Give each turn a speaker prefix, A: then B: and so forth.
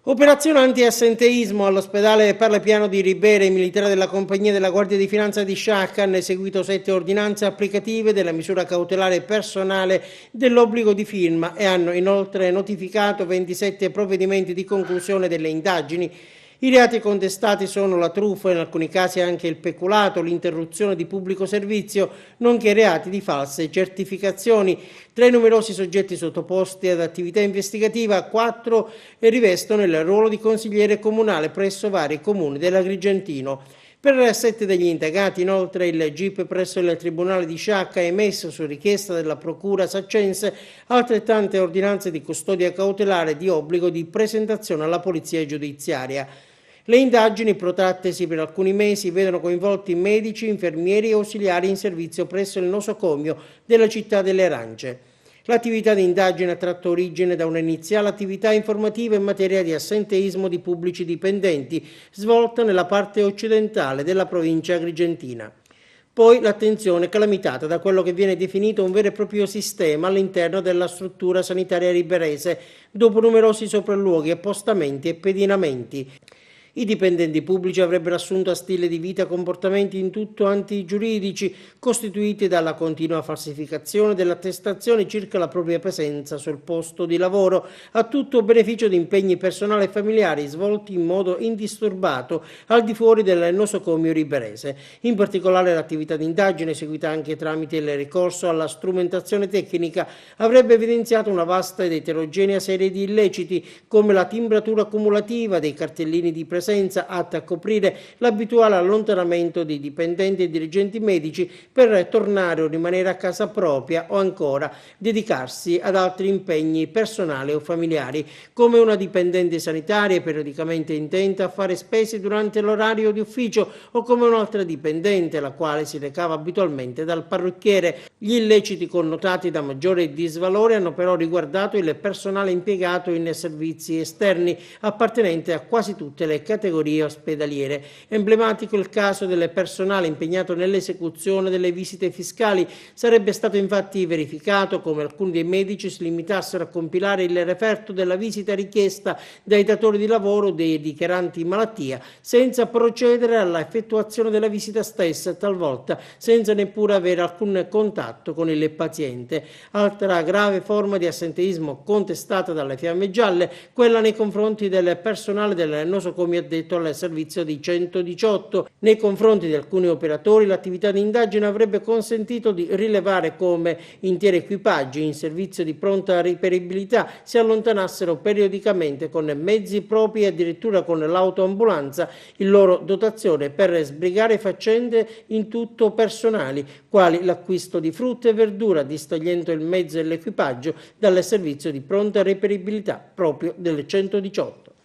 A: Operazione anti-assenteismo all'ospedale Parlepiano di Ribera. I militari della compagnia della Guardia di Finanza di Sciacca hanno eseguito 7 ordinanze applicative della misura cautelare personale dell'obbligo di firma e hanno inoltre notificato 27 provvedimenti di conclusione delle indagini. I reati contestati sono la truffa, in alcuni casi anche il peculato, l'interruzione di pubblico servizio, nonché reati di false certificazioni. Tra i numerosi soggetti sottoposti ad attività investigativa, 4 rivestono il ruolo di consigliere comunale presso vari comuni dell'Agrigentino. Per 7 degli indagati, inoltre, il GIP presso il Tribunale di Sciacca ha emesso, su richiesta della Procura saccense, altrettante ordinanze di custodia cautelare di obbligo di presentazione alla Polizia Giudiziaria. Le indagini, protrattesi per alcuni mesi, vedono coinvolti medici, infermieri e ausiliari in servizio presso il nosocomio della città delle Arance. L'attività di indagine ha tratto origine da un'iniziale attività informativa in materia di assenteismo di pubblici dipendenti, svolta nella parte occidentale della provincia agrigentina. Poi l'attenzione calamitata da quello che viene definito un vero e proprio sistema all'interno della struttura sanitaria riberese, dopo numerosi sopralluoghi, appostamenti e pedinamenti. I dipendenti pubblici avrebbero assunto a stile di vita comportamenti in tutto antigiuridici, costituiti dalla continua falsificazione delle attestazioni circa la propria presenza sul posto di lavoro, a tutto beneficio di impegni personali e familiari svolti in modo indisturbato al di fuori del nosocomio riberese. In particolare, l'attività di indagine, eseguita anche tramite il ricorso alla strumentazione tecnica, avrebbe evidenziato una vasta ed eterogenea serie di illeciti, come la timbratura cumulativa dei cartellini di presenza atta a coprire l'abituale allontanamento di dipendenti e dirigenti medici per tornare o rimanere a casa propria o ancora dedicarsi ad altri impegni personali o familiari, come una dipendente sanitaria periodicamente intenta a fare spese durante l'orario di ufficio o come un'altra dipendente la quale si recava abitualmente dal parrucchiere. Gli illeciti connotati da maggiore disvalore hanno però riguardato il personale impiegato in servizi esterni appartenente a quasi tutte le categorie ospedaliere. Emblematico il caso del personale impegnato nell'esecuzione delle visite fiscali. Sarebbe stato infatti verificato come alcuni dei medici si limitassero a compilare il referto della visita richiesta dai datori di lavoro dei dichiaranti malattia, senza procedere alla effettuazione della visita stessa, talvolta senza neppure avere alcun contatto con il paziente. Altra grave forma di assenteismo contestata dalle Fiamme Gialle, quella nei confronti del personale del nosocomio addetto al servizio di 118. Nei confronti di alcuni operatori l'attività di indagine avrebbe consentito di rilevare come interi equipaggi in servizio di pronta riperibilità si allontanassero periodicamente con mezzi propri e addirittura con l'autoambulanza, in loro dotazione, per sbrigare faccende in tutto personali, quali l'acquisto di frutta e verdura, distogliendo il mezzo e l'equipaggio dal servizio di pronta reperibilità proprio del 118.